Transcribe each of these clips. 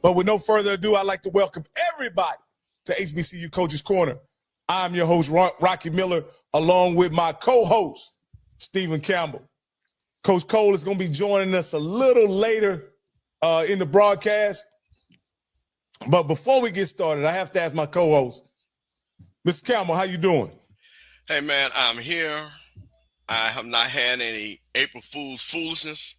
But with no further ado, I'd like to welcome everybody to HBCU Coach's Corner. I'm your host, Rocky Miller, along with my co-host, Stephen Campbell. Coach Cole is going to be joining us a little later in the broadcast. But before we get started, I have to ask my co-host, Mr. Campbell, how you doing? Hey, man, I'm here. I have not had any April Fool's foolishness,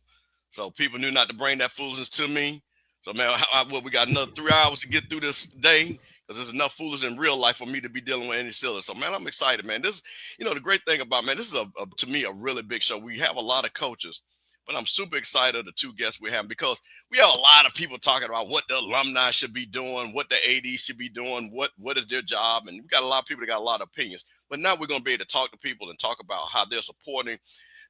so people knew not to bring that foolishness to me. So, man, we got another 3 hours to get through this day because there's enough foolishness in real life for me to be dealing with any silly. So, man, I'm excited, man. This, the great thing about, man, this is, to me, a really big show. We have a lot of coaches, but I'm super excited the two guests we have because we have a lot of people talking about what the alumni should be doing, what the AD should be doing, what is their job, and we got a lot of people that got a lot of opinions. But now we're going to be able to talk to people and talk about how they're supporting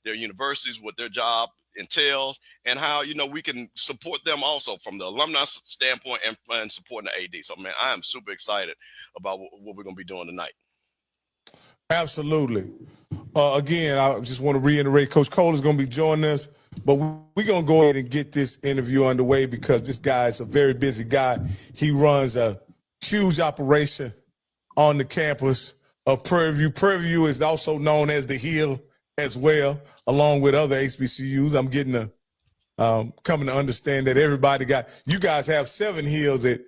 their universities, what their job entails, and how, we can support them also from the alumni standpoint and supporting the AD. So, man, I am super excited about what we're going to be doing tonight. Absolutely. Again, I just want to reiterate, Coach Cole is going to be joining us, but we're going to go ahead and get this interview underway because this guy is a very busy guy. He runs a huge operation on the campus of Prairie View. Prairie View is also known as the Hill as well, along with other HBCUs. I'm getting coming to understand that everybody you guys have 7 hills at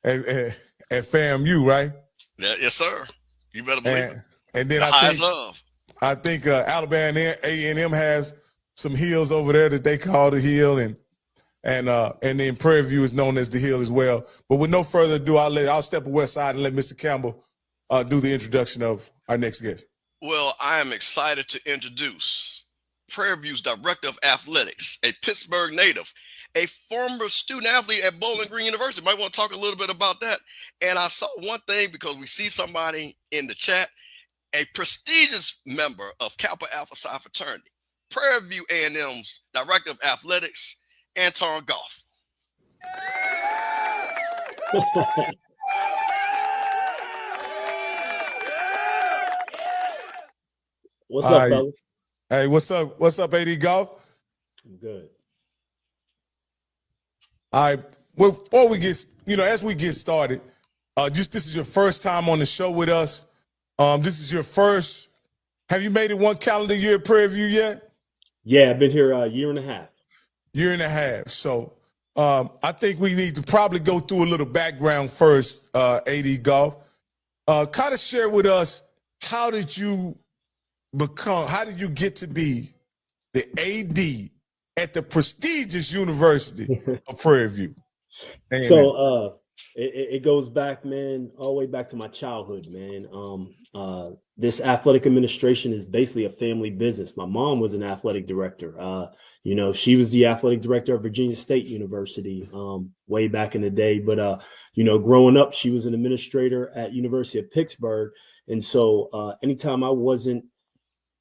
FAMU, right? Yeah, yes, sir. You better believe it. And then I think Alabama A&M has some hills over there that they call the Hill, and then Prairie View is known as the Hill as well. But with no further ado, I'll step aside and let Mr. Campbell do the introduction of our next guest. Well, I am excited to introduce Prairie View's Director of Athletics, a Pittsburgh native, a former student athlete at Bowling Green University. Might want to talk a little bit about that. And I saw one thing because we see somebody in the chat, a prestigious member of Kappa Alpha Psi fraternity, Prairie View A&M's Director of Athletics, Anton Goff. What's up, fellas? Hey, what's up? What's up, AD Goff? I'm good. All right. Well, before we get, as we get started, this is your first time on the show with us. This is your first. Have you made it one calendar year at Prairie View yet? Yeah, I've been here a year and a half. Year and a half. So I think we need to probably go through a little background first, AD Goff. Kind of share with us, how did you get to be the AD at the prestigious University of Prairie View? So it goes back, man, all the way back to my childhood, man. This athletic administration is basically a family business. My mom was an athletic director. She was the athletic director of Virginia State University way back in the day. But, growing up, she was an administrator at University of Pittsburgh. And so anytime I wasn't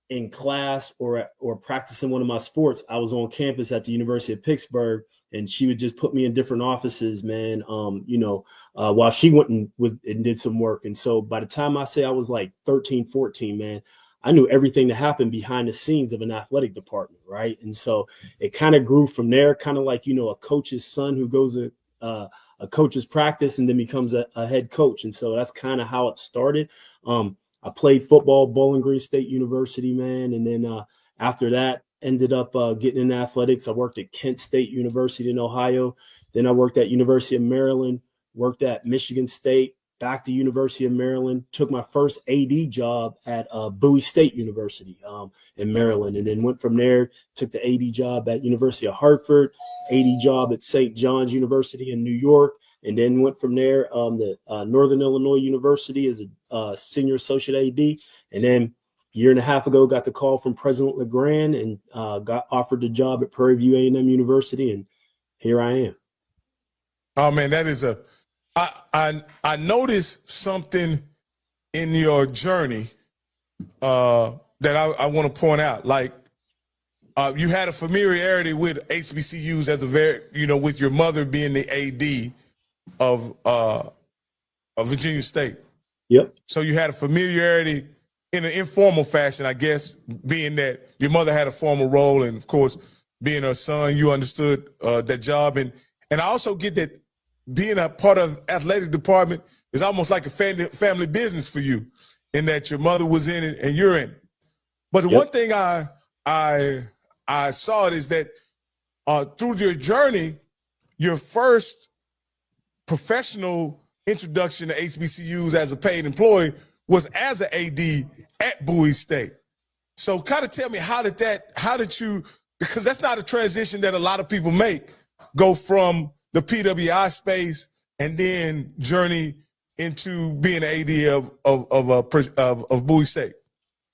in class or practicing one of my sports, I was on campus at the University of Pittsburgh, and she would just put me in different offices, man, while she went and did some work. And so by the time I say I was like 13, 14, man, I knew everything that happened behind the scenes of an athletic department, right? And so it kind of grew from there, kind of like, a coach's son who goes to a coach's practice and then becomes a head coach. And so that's kind of how it started. I played football, Bowling Green State University, man. And then after that, ended up getting in athletics. I worked at Kent State University in Ohio. Then I worked at University of Maryland, worked at Michigan State, back to University of Maryland, took my first AD job at Bowie State University in Maryland. And then went from there, took the AD job at University of Hartford, AD job at St. John's University in New York. And then went from there to Northern Illinois University as a senior associate AD. And then a year and a half ago, got the call from President LeGrand and got offered the job at Prairie View A&M University. And here I am. Oh, man, that is I noticed something in your journey that I want to point out. Like, you had a familiarity with HBCUs as with your mother being the AD of Virginia State. Yep. So you had a familiarity in an informal fashion, I guess, being that your mother had a formal role, and of course, being her son, you understood that job. And I also get that being a part of athletic department is almost like a family business for you, in that your mother was in it and you're in it. But the one thing I saw it is that through your journey, your first professional introduction to HBCUs as a paid employee was as an AD at Bowie State. So kind of tell me, how did you, because that's not a transition that a lot of people make, go from the PWI space and then journey into being an AD of Bowie State?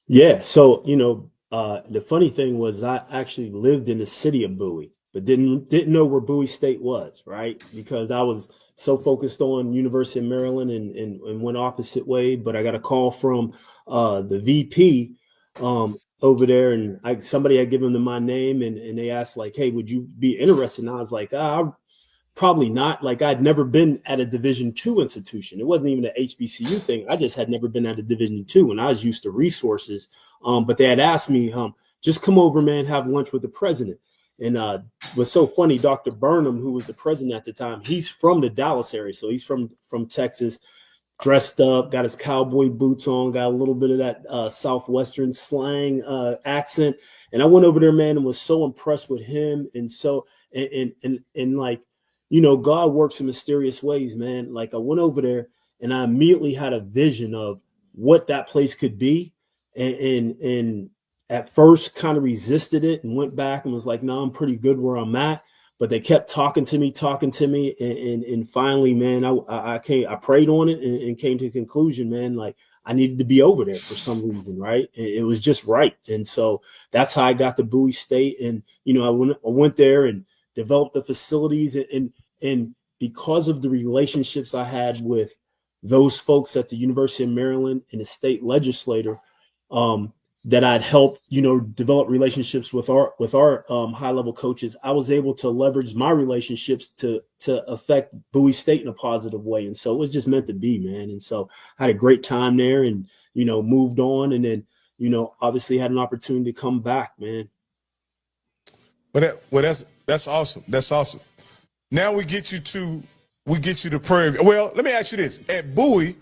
Yeah. So, the funny thing was I actually lived in the city of Bowie, but didn't know where Bowie State was, right? Because I was so focused on University of Maryland and went opposite way. But I got a call from the VP over there, and somebody had given them my name, and they asked like, hey, would you be interested? And I was like, probably not. Like, I'd never been at a Division II institution. It wasn't even an HBCU thing. I just had never been at a Division II, and I was used to resources. But they had asked me, just come over, man, have lunch with the president. And what's so funny, Dr. Burnham, who was the president at the time, he's from the Dallas area. So he's from Texas, dressed up, got his cowboy boots on, got a little bit of that Southwestern slang accent. And I went over there, man, and was so impressed with him. And so, and like, God works in mysterious ways, man. Like, I went over there and I immediately had a vision of what that place could be. And at first kind of resisted it and went back and was like, no, I'm pretty good where I'm at. But they kept talking to me. And finally, man, I prayed on it and came to the conclusion, man, like I needed to be over there for some reason, right? It was just right. And so that's how I got to Bowie State. And, I went there and developed the facilities. And because of the relationships I had with those folks at the University of Maryland and the state legislator, that I'd helped, develop relationships with our high-level coaches, I was able to leverage my relationships to affect Bowie State in a positive way. And so it was just meant to be, man. And so I had a great time there and, moved on, and then, obviously had an opportunity to come back, man. Well, that's awesome. That's awesome. Now we get you to Prairie View. Well, let me ask you this. At Bowie,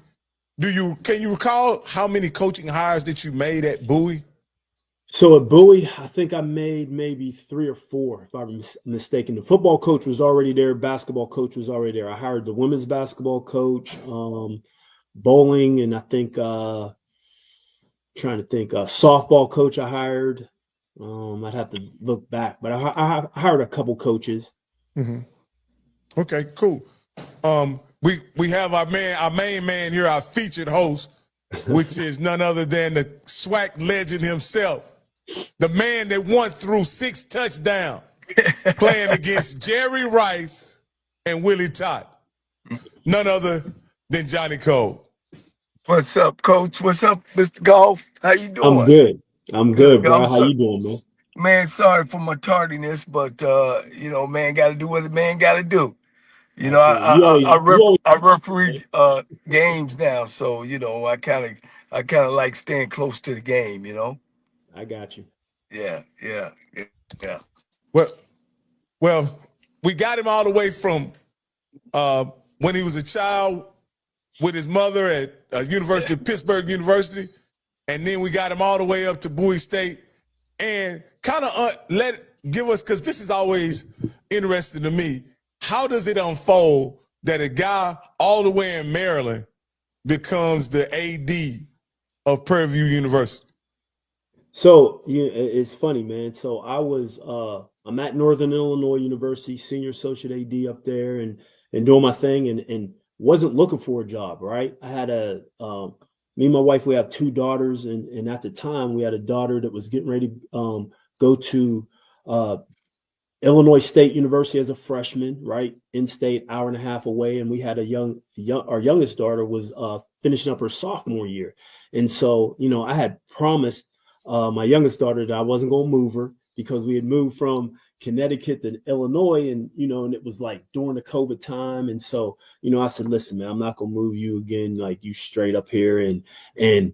can you recall how many coaching hires that you made at Bowie? So at Bowie, I think I made maybe 3 or 4, if I'm mistaken. The football coach was already there. Basketball coach was already there. I hired the women's basketball coach, bowling, and I think softball coach I hired. I'd have to look back, but I hired a couple coaches. Mm-hmm. Okay, cool. We have our main man here, our featured host, which is none other than the SWAC legend himself, the man that won through 6 touchdowns playing against Jerry Rice and Willie Todd. None other than Johnnie Cole. What's up, Coach? What's up, Mr. Goff? How you doing? I'm good, bro. How you doing, man? Man, sorry for my tardiness, but man, got to do what a man got to do. I referee games now, so I kind of like staying close to the game. I got you. Yeah. Well, we got him all the way from when he was a child with his mother at Pittsburgh University, and then we got him all the way up to Bowie State, and kind of give us, because this is always interesting to me. How does it unfold that a guy all the way in Maryland becomes the AD of Prairie View University? So it's funny, man. So I'm at Northern Illinois University, senior associate AD up there, and doing my thing, and wasn't looking for a job, right? I had me and my wife, we have 2 daughters, and at the time we had a daughter that was getting ready to go to Illinois State University as a freshman, right? In-state, hour and a half away. And we had our youngest daughter was finishing up her sophomore year. And so, I had promised my youngest daughter that I wasn't going to move her, because we had moved from Connecticut to Illinois, and, and it was like during the COVID time. And so, I said, listen, man, I'm not going to move you again. Like, you straight up here. And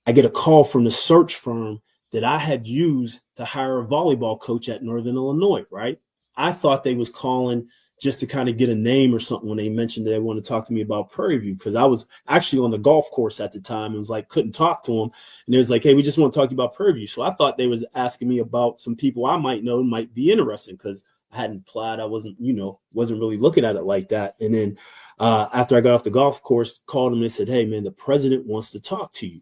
I get a call from the search firm that I had used to hire a volleyball coach at Northern Illinois, right? I thought they was calling just to kind of get a name or something when they mentioned they want to talk to me about Prairie View, because I was actually on the golf course at the time and was like, couldn't talk to them. And it was like, hey, we just want to talk to you about Prairie View. So I thought they was asking me about some people I might know might be interesting, because I hadn't applied. I wasn't really looking at it like that. And then after I got off the golf course, called them and said, hey, man, the president wants to talk to you.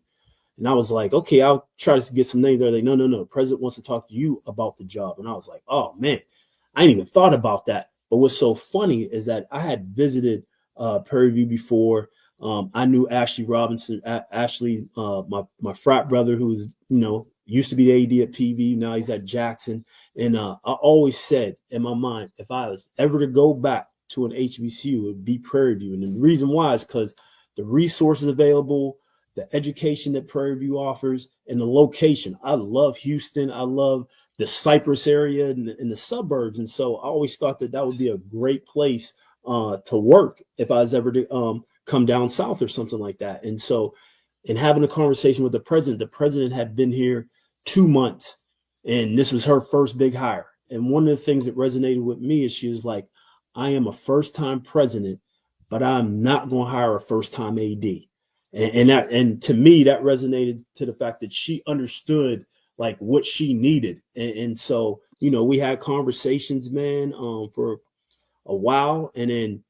And I was like, okay, I'll try to get some names. They're like, no, the president wants to talk to you about the job. And I was like, oh, man, I ain't even thought about that. But what's so funny is that I had visited Prairie View before. I knew Ashley Robinson, my frat brother, who was, used to be the AD at PVU. Now he's at Jackson. And I always said in my mind, if I was ever to go back to an HBCU, it would be Prairie View. And the reason why is because the resources available, the education that Prairie View offers, and the location. I love Houston. I love the Cypress area and the suburbs. And so I always thought that would be a great place to work if I was ever to come down south or something like that. And so in having a conversation with the president had been here 2 months, and this was her first big hire. And one of the things that resonated with me is she was like, I am a first-time president, but I'm not going to hire a first-time AD. And to me, that resonated to the fact that she understood like what she needed. And so, we had conversations, man, for a while. And then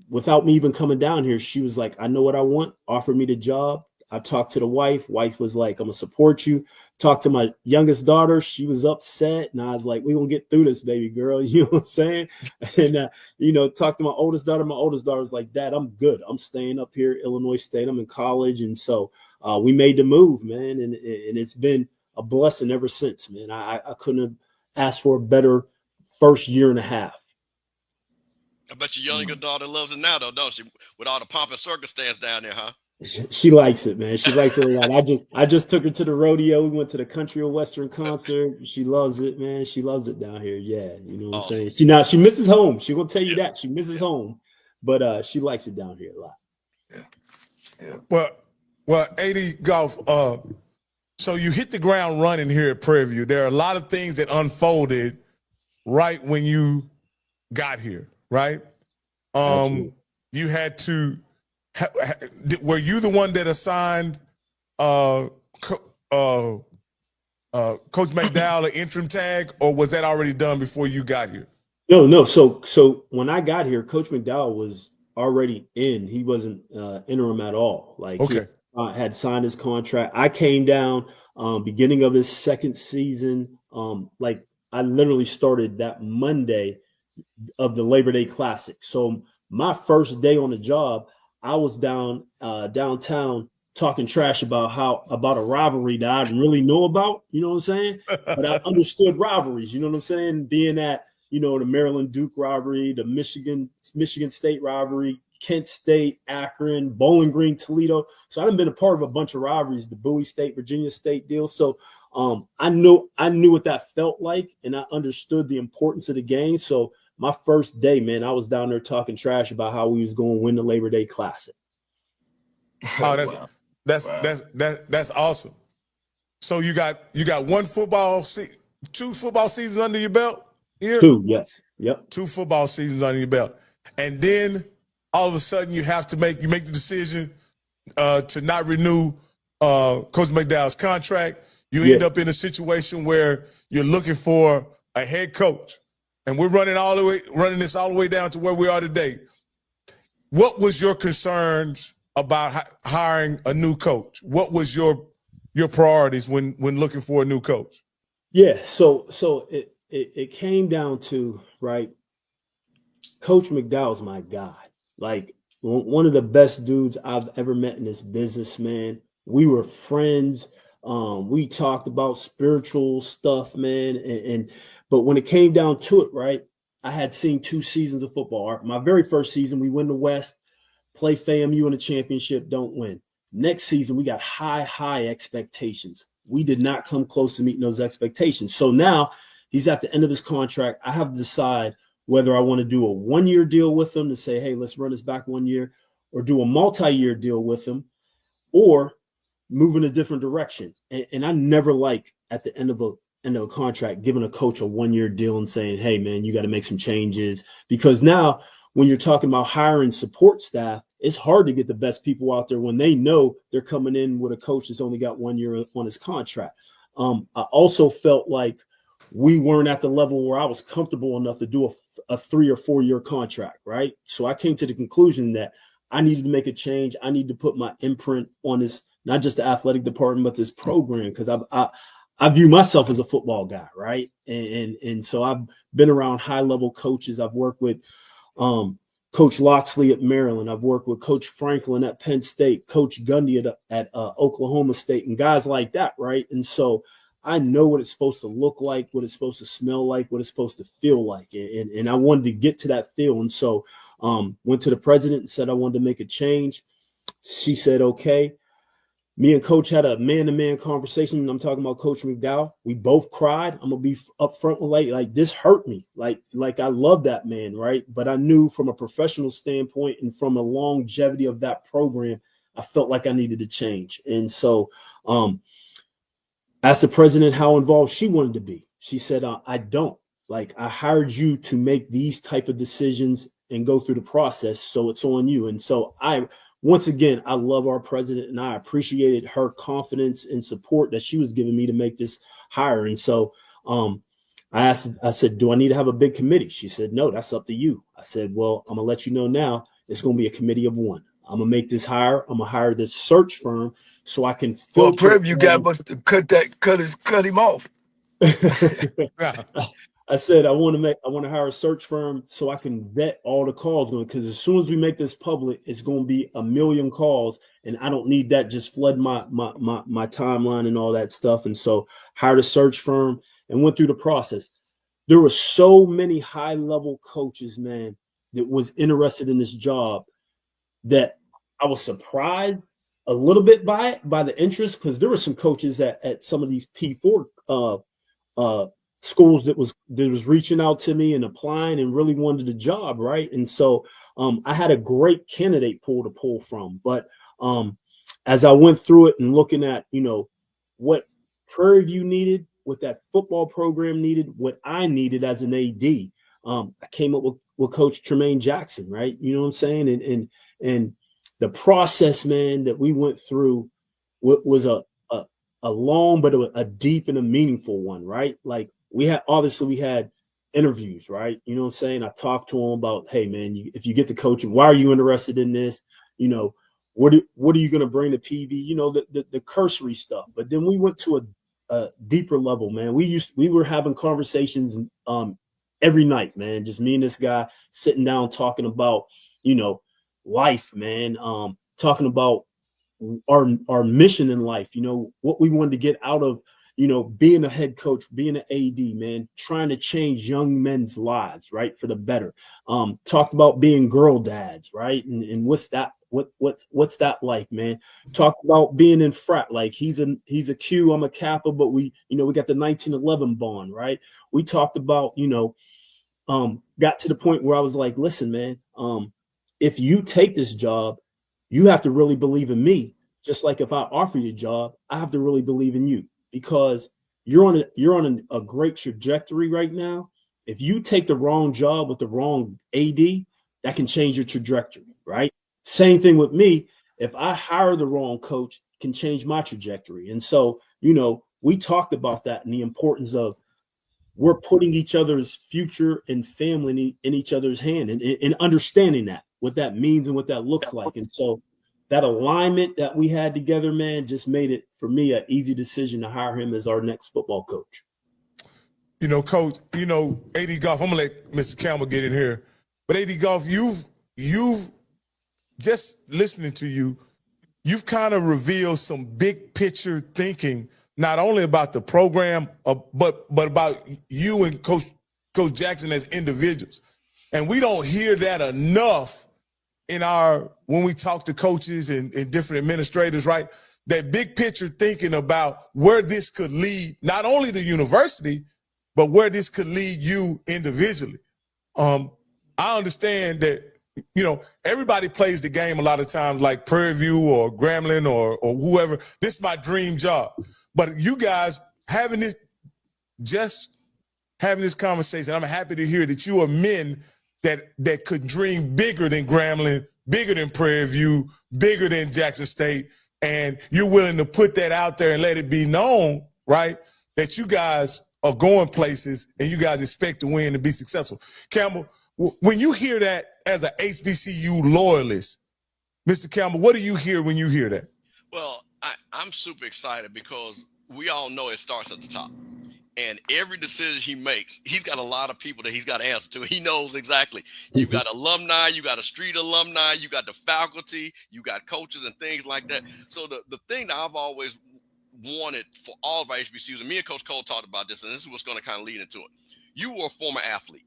without me even coming down here, she was like, I know what I want, offered me the job. I talked to the wife. Wife was like, I'm going to support you. Talked to my youngest daughter. She was upset. And I was like, we're going to get through this, baby girl. You know what I'm saying? And, talked to my oldest daughter. My oldest daughter was like, Dad, I'm good. I'm staying up here, Illinois State. I'm in college. And so we made the move, man. And it's been a blessing ever since, man. I couldn't have asked for a better first year and a half. I bet your younger daughter loves it now, though, don't she? With all the pomp and circumstance down there, huh? She likes it, man. She likes it a lot. I just took her to the rodeo. We went to the country or western concert. She loves it, man. She loves it down here. Yeah, you know what I'm saying. She misses home. She gonna tell you that she misses home, but she likes it down here a lot. Yeah. Well, AD Golf. So you hit the ground running here at Prairie View. There are a lot of things that unfolded right when you got here, right? You had to. Were you the one that assigned Coach McDowell an interim tag, or was that already done before you got here? No. So when I got here, Coach McDowell was already in. He wasn't interim at all. Like, okay. He had signed his contract. I came down beginning of his second season. Like, I literally started that Monday of the Labor Day Classic. So my first day on the job, I was downtown talking trash about a rivalry that I didn't really know about, you know what I'm saying? But I understood rivalries, you know what I'm saying? Being at, the Maryland Duke rivalry, the Michigan State rivalry, Kent State, Akron, Bowling Green, Toledo. So I've been a part of a bunch of rivalries, the Bowie State, Virginia State deal. So I knew what that felt like, and I understood the importance of the game. So my first day, man, I was down there talking trash about how we was going to win the Labor Day Classic. Oh, that's awesome. So you got two football seasons under your belt here? Two, yes. Yep. 2 football seasons under your belt. And then all of a sudden you make the decision to not renew Coach McDowell's contract. You end up in a situation where you're looking for a head coach. And we're running this all the way down to where we are today. What was your concerns about hiring a new coach? What was your priorities when looking for a new coach? Yeah, so it came down to, right, Coach McDowell's my guy. Like, one of the best dudes I've ever met in this business, man. We were friends. We talked about spiritual stuff, man, but when it came down to it, right, I had seen 2 seasons of football. My very first season, we win the West, play FAMU in the championship, don't win. Next season, we got high expectations. We did not come close to meeting those expectations. So now he's at the end of his contract. I have to decide whether I want to do a 1-year deal with him to say, hey, let's run this back 1 year, or do a multi-year deal with him, or move in a different direction. And I never like at the end of end of a contract, giving a coach a 1-year deal and saying, hey, man, you got to make some changes. Because now when you're talking about hiring support staff, it's hard to get the best people out there when they know they're coming in with a coach that's only got 1 year on his contract. I also felt like we weren't at the level where I was comfortable enough to do a 3 or 4 year contract, right? So I came to the conclusion that I needed to make a change. I need to put my imprint on this, not just the athletic department, but this program, because I view myself as a football guy, right? And so I've been around high level coaches. I've worked with Coach Loxley at Maryland. I've worked with Coach Franklin at Penn State, Coach Gundy at Oklahoma State, and guys like that, right? And so I know what it's supposed to look like, what it's supposed to smell like, what it's supposed to feel like. And I wanted to get to that feel. And so went to the president and said I wanted to make a change. She said, okay. Me and Coach had a man-to-man conversation. I'm talking about Coach McDowell. We both cried. I'm gonna be upfront with like this hurt me. Like I love that man, right? But I knew from a professional standpoint and from a longevity of that program, I felt like I needed to change. And so asked the president how involved she wanted to be. She said, I don't. Like, I hired you to make these type of decisions and go through the process, so it's on you. And so once again, I love our president, and I appreciated her confidence and support that she was giving me to make this hire. And so I said, do I need to have a big committee? She said, no, that's up to you. I said, well, I'm going to let you know now, it's going to be a committee of one. I'm going to make this hire. I'm going to hire this search firm so I can filter. Well, you got to cut him off. I said, I want to hire a search firm so I can vet all the calls, because as soon as we make this public, it's going to be a million calls, and I don't need that just flood my timeline and all that stuff. And so hired a search firm and went through the process. There were so many high level coaches, man, that was interested in this job that I was surprised a little bit by the interest, because there were some coaches at some of these P4 schools that was reaching out to me and applying and really wanted the job, right? And so I had a great candidate pool to pull from. But as I went through it and looking at, what Prairie View needed, what that football program needed, what I needed as an AD, I came up with Coach Tremaine Jackson, right? You know what I'm saying? And the process, man, that we went through was a long but a deep and a meaningful one, right? Like we had interviews, right? You know what I'm saying? I talked to him about, hey, man, if you get the coaching, why are you interested in this? What are you going to bring to PV? The cursory stuff. But then we went to a deeper level, man. We were having conversations every night, man. Just me and this guy sitting down talking about, life, man. Talking about our mission in life, what we wanted to get out of, being a head coach, being an AD, man, trying to change young men's lives, right, for the better. Talked about being girl dads, right, and what's that like, man. Talked about being in frat, like he's a Q, I'm a Kappa, but we got the 1911 bond, right. We talked about, got to the point where I was like, listen, man, if you take this job, you have to really believe in me. Just like if I offer you a job, I have to really believe in you, because you're on a great trajectory right now. If you take the wrong job with the wrong AD, that can change your trajectory, right? Same thing with me. If I hire the wrong coach, it can change my trajectory. And so, we talked about that and the importance of we're putting each other's future and family in each other's hand, and understanding that, what that means and what that looks like. And so that alignment that we had together, man, just made it, for me, an easy decision to hire him as our next football coach. Coach, AD Goff, I'm going to let Mr. Campbell get in here. But AD Goff, you've just listening to you, you've kind of revealed some big picture thinking, not only about the program, but about you and Coach Jackson as individuals. And we don't hear that enough when we talk to coaches and different administrators, right? That big picture thinking about where this could lead, not only the university, but where this could lead you individually. I understand that, everybody plays the game a lot of times, like Prairie View or Grambling or whoever. This is my dream job. But you guys having just having this conversation, I'm happy to hear that you are men that could dream bigger than Grambling, bigger than Prairie View, bigger than Jackson State, and you're willing to put that out there and let it be known, right, that you guys are going places and you guys expect to win and be successful. Campbell, when you hear that as a HBCU loyalist, Mr. Campbell, what do you hear when you hear that? Well, I'm super excited because we all know it starts at the top. And every decision he makes, he's got a lot of people that he's got to answer to. He knows exactly. You got alumni, you got a street alumni, you got the faculty, you got coaches and things like that. So the thing that I've always wanted for all of our HBCUs, and me and Coach Cole talked about this, and this is what's going to kind of lead into it. You were a former athlete.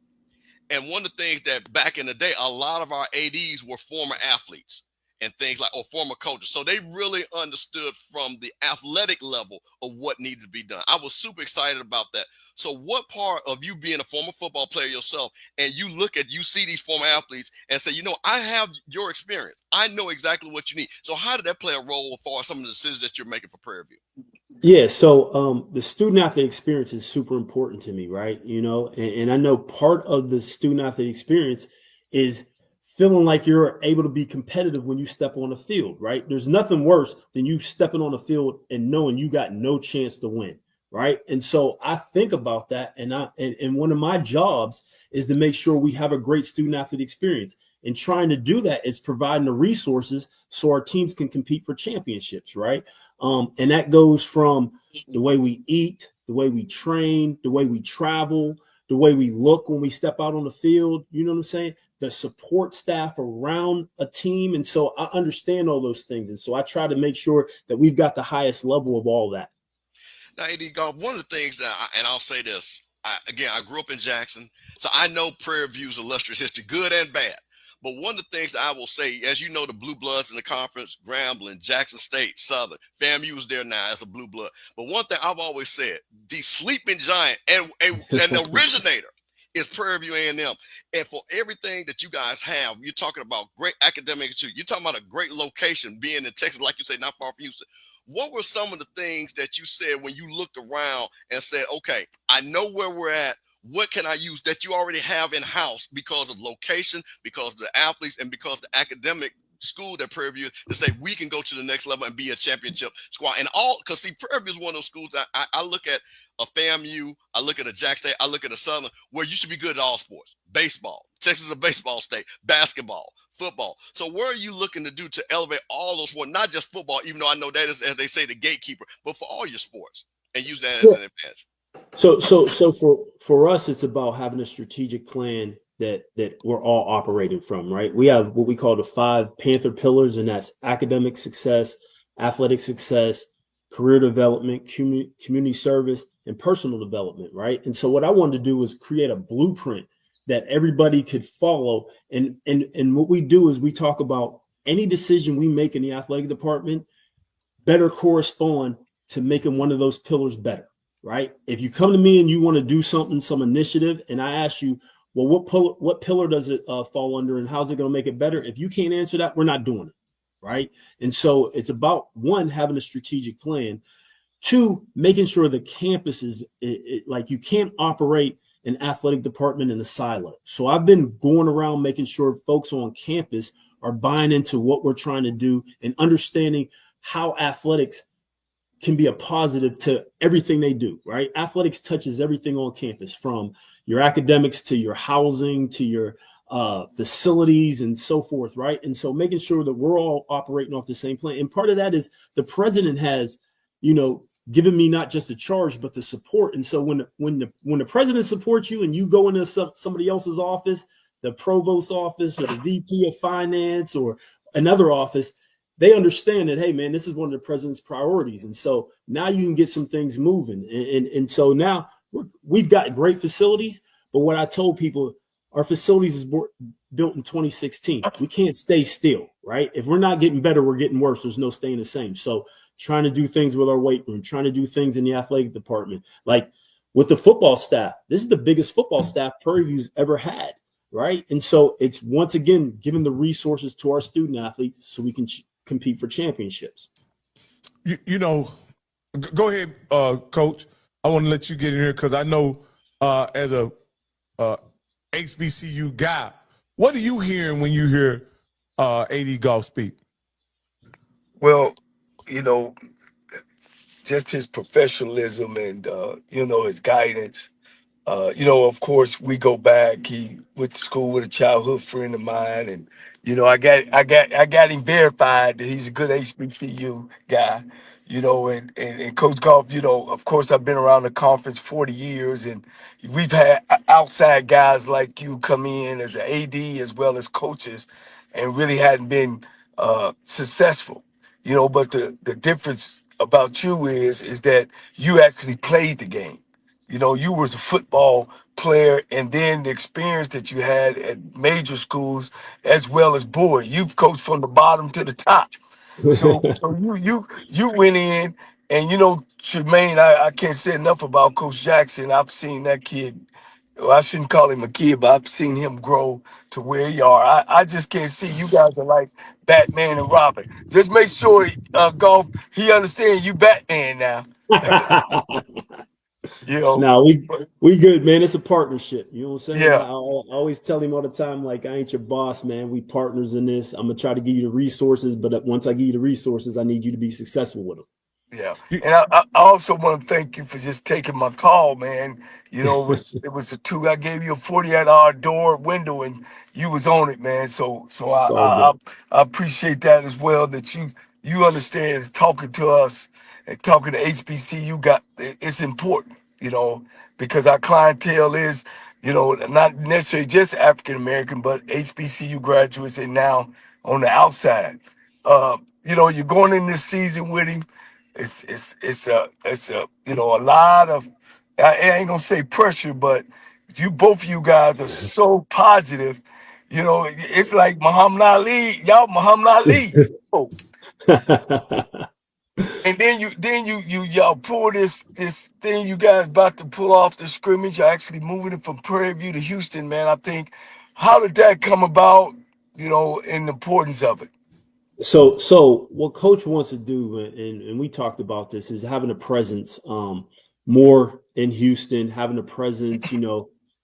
And one of the things that back in the day, a lot of our ADs were former athletes and things like, or former coaches. So they really understood from the athletic level of what needed to be done. I was super excited about that. So what part of you being a former football player yourself, and you see these former athletes and say, you know, I have your experience. I know exactly what you need. So how did that play a role as far as some of the decisions that you're making for Prairie View? Yeah, so the student athlete experience is super important to me, right? You know, and I know part of the student athlete experience is feeling like you're able to be competitive when you step on the field, right? There's nothing worse than you stepping on the field and knowing you got no chance to win, right? And so I think about that, and one of my jobs is to make sure we have a great student athlete experience. And trying to do that is providing the resources so our teams can compete for championships, right? And that goes from the way we eat, the way we train, the way we travel, the way we look when we step out on the field, you know what I'm saying? The support staff around a team. And so I understand all those things. And so I try to make sure that we've got the highest level of all that. Now, AD Goff, one of the things that, and I'll say this, I grew up in Jackson, so I know Prairie View's illustrious history, good and bad. But one of the things that I will say, as you know, the Blue Bloods in the conference, Grambling, Jackson State, Southern, FAMU is there now as a Blue Blood. But one thing I've always said, the sleeping giant and the originator is Prairie View A&M. And for everything that you guys have, you're talking about great academic institute. You're talking about a great location being in Texas, like you say, not far from Houston. What were some of the things that you said when you looked around and said, okay, I know where we're at. What can I use that you already have in-house because of location, because of the athletes, and because of the academic school that Prairie View to say we can go to the next level and be a championship squad? And all, because see, Prairie View is one of those schools that I look at a FAMU, I look at a Jackson State, I look at a Southern, where you should be good at all sports. Baseball, Texas is a baseball state, basketball, football. So what are you looking to do to elevate all those sports, not just football, even though I know that is, as they say, the gatekeeper, but for all your sports, and use that as an advantage? So for us, it's about having a strategic plan that we're all operating from, right? We have what we call the 5 Panther pillars, and that's academic success, athletic success, career development, community service, and personal development, right? And so what I wanted to do was create a blueprint that everybody could follow. And what we do is we talk about any decision we make in the athletic department better correspond to making one of those pillars better. Right? If you come to me and you want to do something, some initiative, and I ask you, well, what pillar does it fall under, and how's it going to make it better? If you can't answer that, we're not doing it. Right? And so it's about, 1, having a strategic plan, 2, making sure the campus is like, you can't operate an athletic department in a silo. So I've been going around making sure folks on campus are buying into what we're trying to do and understanding how athletics can be a positive to everything they do, right? Athletics touches everything on campus, from your academics to your housing to your facilities and so forth, right? And so making sure that we're all operating off the same plan. And part of that is the president has, given me not just the charge, but the support. And so when the president supports you and you go into somebody else's office, the provost's office or the VP of finance or another office, they understand that, hey, man, this is one of the president's priorities. And so now you can get some things moving. And so now we've got great facilities. But what I told people, our facilities is built in 2016. We can't stay still, right? If we're not getting better, we're getting worse. There's no staying the same. So trying to do things with our weight room, trying to do things in the athletic department, like with the football staff. This is the biggest football staff Prairie View's ever had, right? And so it's, once again, giving the resources to our student athletes so we can compete for championships. Go ahead, Coach. I want to let you get in here because I know as a HBCU guy, what are you hearing when you hear AD Goff speak? Well, you know, just his professionalism and his guidance. Of course, we go back. He went to school with a childhood friend of mine, and I got him verified that he's a good HBCU guy. And Coach Goff, of course, I've been around the conference 40 years, and we've had outside guys like you come in as an AD as well as coaches, and really hadn't been successful. But the difference about you is that you actually played the game. You was a football player, and then the experience that you had at major schools as well as board. You've coached from the bottom to the top. So you went in, and Tremaine, I can't say enough about Coach Jackson. I've seen that kid. Well, I shouldn't call him a kid, but I've seen him grow to where you are. I just can't see you guys are like Batman and Robin. Just make sure, Golf, he understands you Batman now. No, we good, man. It's a partnership. You know what I'm saying? Yeah. I always tell him all the time, like, I ain't your boss, man. We partners in this. I'm gonna try to give you the resources, but once I give you the resources, I need you to be successful with them. Yeah, and I also want to thank you for just taking my call, man. It was a two. I gave you a 48-hour door window, and you was on it, man. So It's all good. I appreciate that as well. That you understand is talking to us and talking to HBC. It's important, because our clientele is, not necessarily just African American, but HBCU graduates, and now on the outside. You're going in this season with him. It's a lot of, I ain't gonna say pressure, but both of you guys are so positive. It's like Muhammad Ali, y'all Muhammad Ali. Oh. And then y'all pull this thing you guys about to pull off the scrimmage. You're actually moving it from Prairie View to Houston, man. I think, how did that come about? And the importance of it. So what Coach wants to do, and we talked about this, is having a presence more in Houston, having a presence, in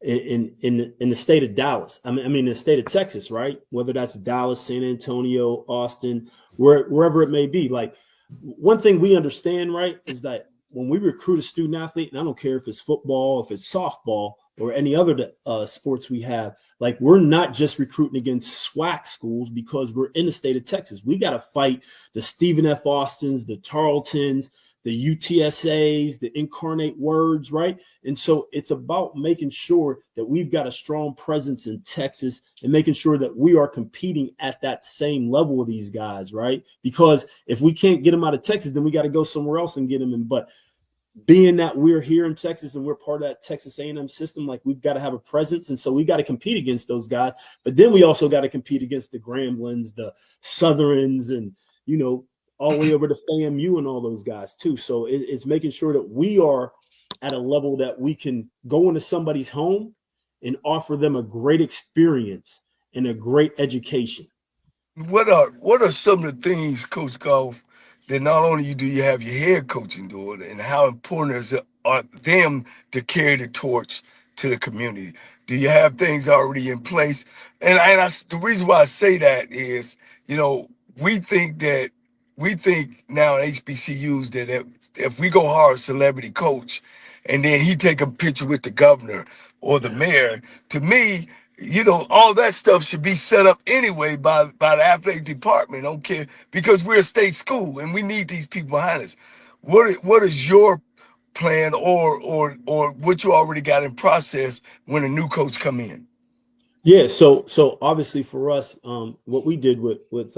the state of Dallas. I mean the state of Texas, right? Whether that's Dallas, San Antonio, Austin, wherever it may be. Like, one thing we understand, right, is that when we recruit a student athlete, and I don't care if it's football, if it's softball, or any other sports we have, like, we're not just recruiting against SWAC schools because we're in the state of Texas. We got to fight the Stephen F. Austins, the Tarletons, the UTSAs, the Incarnate Words, right? And so it's about making sure that we've got a strong presence in Texas and making sure that we are competing at that same level of these guys, right? Because if we can't get them out of Texas, then we got to go somewhere else and get them. But being that we're here in Texas and we're part of that Texas A&M system, like, we've got to have a presence. And so we got to compete against those guys. But then we also got to compete against the Gramblins, the Southerns, and, all the way over to FAMU and all those guys too. So it's making sure that we are at a level that we can go into somebody's home and offer them a great experience and a great education. What are some of the things, Coach Goff, that not only do you have your head coaching doing, and how important are them to carry the torch to the community? Do you have things already in place? And the reason why I say that is, we think now in HBCUs that if we go hire a celebrity coach and then he take a picture with the governor or the mayor, to me, all that stuff should be set up anyway by the athletic department. Don't care, because we're a state school and we need these people behind us. What is your plan or what you already got in process when a new coach come in? Yeah, so obviously for us, what we did with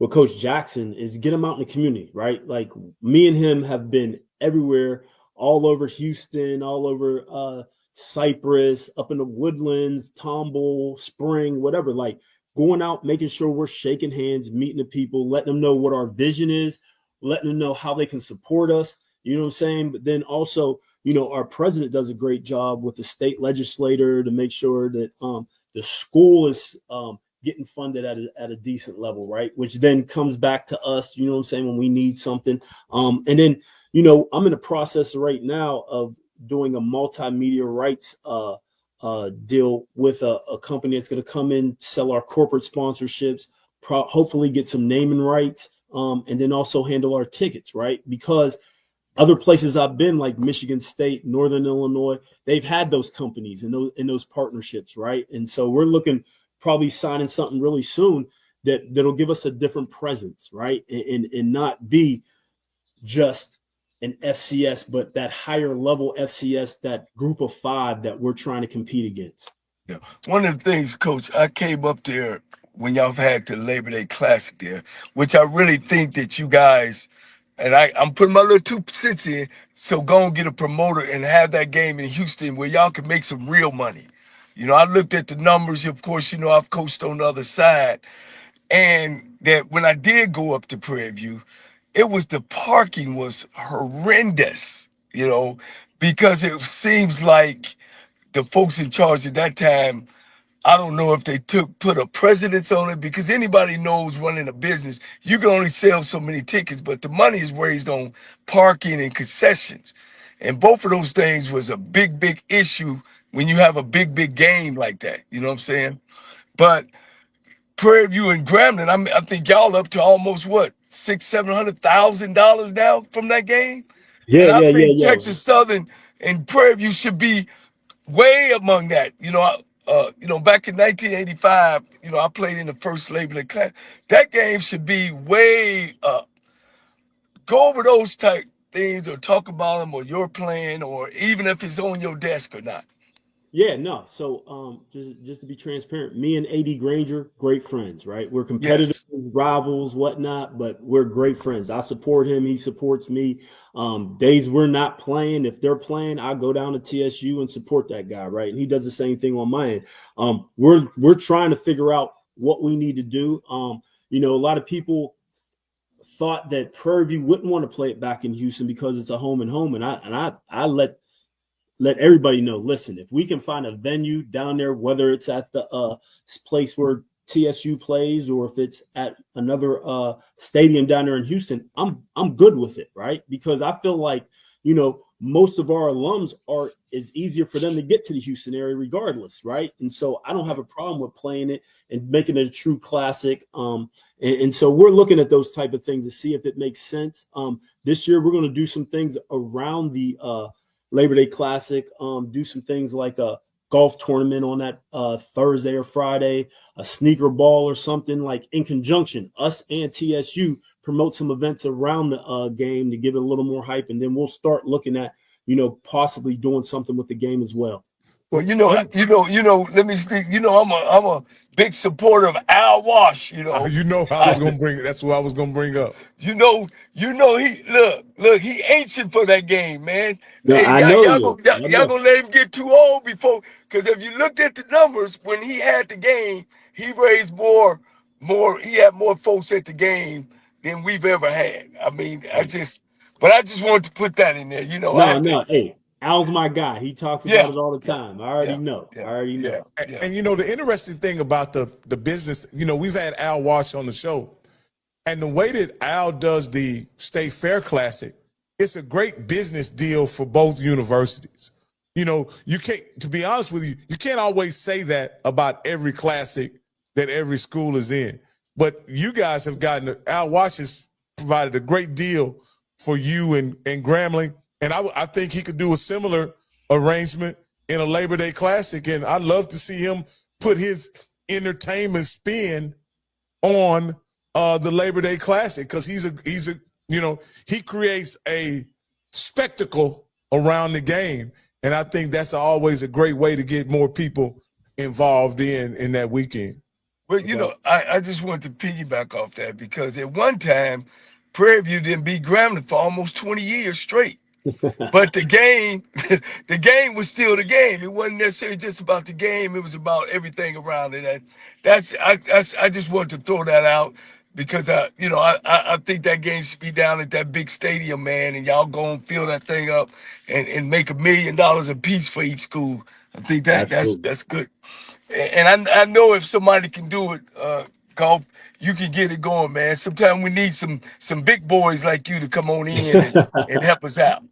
Coach Jackson is get him out in the community, right? Like, me and him have been everywhere, all over Houston, all over Cypress, up in the Woodlands, Tomball, Spring, whatever. Like, going out, making sure we're shaking hands, meeting the people, letting them know what our vision is, letting them know how they can support us. You know what I'm saying? But then also, our president does a great job with the state legislator to make sure that the school is getting funded at a decent level, right? Which then comes back to us, you know what I'm saying, when we need something. And then, you know, I'm in the process right now of doing a multimedia rights deal with a company that's going to come in, sell our corporate sponsorships, hopefully get some naming rights, and then also handle our tickets, right? Because other places I've been, like Michigan State, Northern Illinois, they've had those companies and those partnerships, right? And so we're looking probably signing something really soon that'll give us a different presence, right? And not be just an FCS, but that higher level FCS, that group of 5 that we're trying to compete against. Yeah. One of the things, Coach, I came up there when y'all had the Labor Day Classic there, which I really think that you guys, and I'm putting my little 2 cents in, so go and get a promoter and have that game in Houston where y'all can make some real money. You know, I looked at the numbers. Of course, you know, I've coached on the other side. And that when I did go up to Prairie View, the parking was horrendous, you know, because it seems like the folks in charge at that time, I don't know if they put a precedence on it, because anybody knows running a business, you can only sell so many tickets, but the money is raised on parking and concessions. And both of those things was a big, big issue when you have a big, big game like that. You know what I'm saying? But Prairie View and Grambling, I think y'all up to almost what, $600,000-700,000 now from that game. Yeah, And I think yeah. Texas Southern and Prairie View should be way among that. You know, back in 1985, you know, I played in the first Labor Day class. That game should be way up. Go over those type things or talk about them or your plan, or even if it's on your desk or not. Yeah, no. So just to be transparent, me and AD Granger, great friends, right? We're competitors, Yes. rivals, whatnot, but we're great friends. I support him, he supports me. Days we're not playing, if they're playing, I go down to TSU and support that guy, right? And he does the same thing on my end. We're trying to figure out what we need to do. You know, a lot of people thought that Prairie View wouldn't want to play it back in Houston because it's a home and home, and I let everybody know, listen, if we can find a venue down there, whether it's at the place where TSU plays or if it's at another stadium down there in Houston, I'm good with it, right? Because I feel like, you know, most of our alums it's easier for them to get to the Houston area regardless, right? And so I don't have a problem with playing it and making it a true classic. And so we're looking at those type of things to see if it makes sense. This year we're going to do some things around the Labor Day Classic, do some things like a golf tournament on that Thursday or Friday, a sneaker ball or something, like in conjunction, us and TSU promote some events around the game to give it a little more hype. And then we'll start looking at, you know, possibly doing something with the game as well. Well, let me speak. You know, I'm a big supporter of Al Wash. You know, You know, I was gonna bring. That's what I was gonna bring up. you know, he he ancient for that game, man. No, Hey, I know you. I y'all know. gonna let him get too old before? Because if you looked at the numbers when he had the game, he raised more. He had more folks at the game than we've ever had. I mean, I just wanted to put that in there. You know, I had to. No. Hey, Al's my guy. He talks about Yeah, it all the time. I already yeah, know. yeah, I already know. yeah, yeah. And you know, the interesting thing about the business, you know, we've had Al Wash on the show, and the way that Al does the State Fair Classic, it's a great business deal for both universities. You know, you can't, to be honest with you, you can't always say that about every classic that every school is in. But you guys have Al Wash has provided a great deal for you and Grambling. And I think he could do a similar arrangement in a Labor Day Classic. And I'd love to see him put his entertainment spin on the Labor Day Classic, because he's a you know, he creates a spectacle around the game. And I think that's always a great way to get more people involved in that weekend. But, you know, I just want to piggyback off that, because at one time, Prairie View didn't beat Grambling for almost 20 years straight. But the game was still the game. It wasn't necessarily just about the game. It was about everything around it. And I just wanted to throw that out, because I think that game should be down at that big stadium, man, and y'all go and fill that thing up and make $1 million a piece for each school. I think that's good. And I know if somebody can do it, Golf, you can get it going, man. Sometimes we need some big boys like you to come on in and help us out.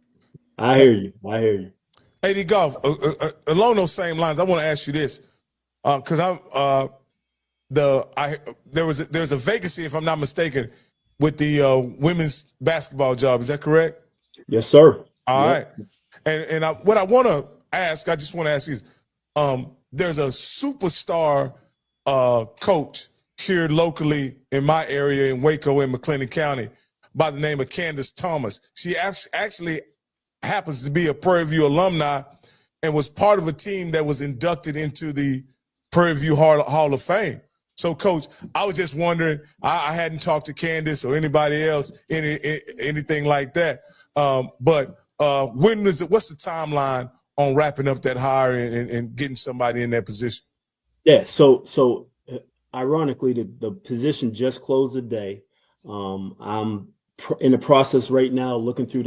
I hear you. I hear you. AD Golf, along those same lines, I want to ask you this, because there's a vacancy, if I'm not mistaken, with the women's basketball job. Is that correct? Yes, sir. All right. And what I want to ask, I just want to ask is, there's a superstar coach here locally in my area in Waco in McLennan County by the name of Candace Thomas. She actually happens to be a Prairie View alumni and was part of a team that was inducted into the Prairie View Hall of Fame. So, Coach, I was just wondering, I hadn't talked to Candace or anybody else, anything like that. But what's the timeline on wrapping up that hire and getting somebody in that position? Yeah. So ironically, the position just closed today. I'm in the process right now, looking through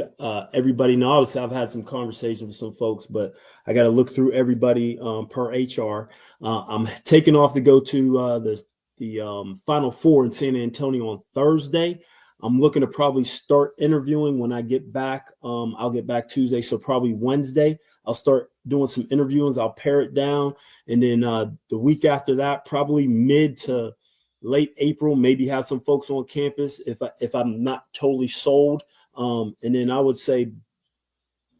everybody. Now, obviously, I've had some conversations with some folks, but I got to look through everybody per HR. I'm taking off to go to the Final Four in San Antonio on Thursday. I'm looking to probably start interviewing when I get back. I'll get back Tuesday, so probably Wednesday, I'll start doing some interviewings. I'll pare it down. And then the week after that, probably mid to late April, maybe have some folks on campus if I'm not totally sold. And then I would say,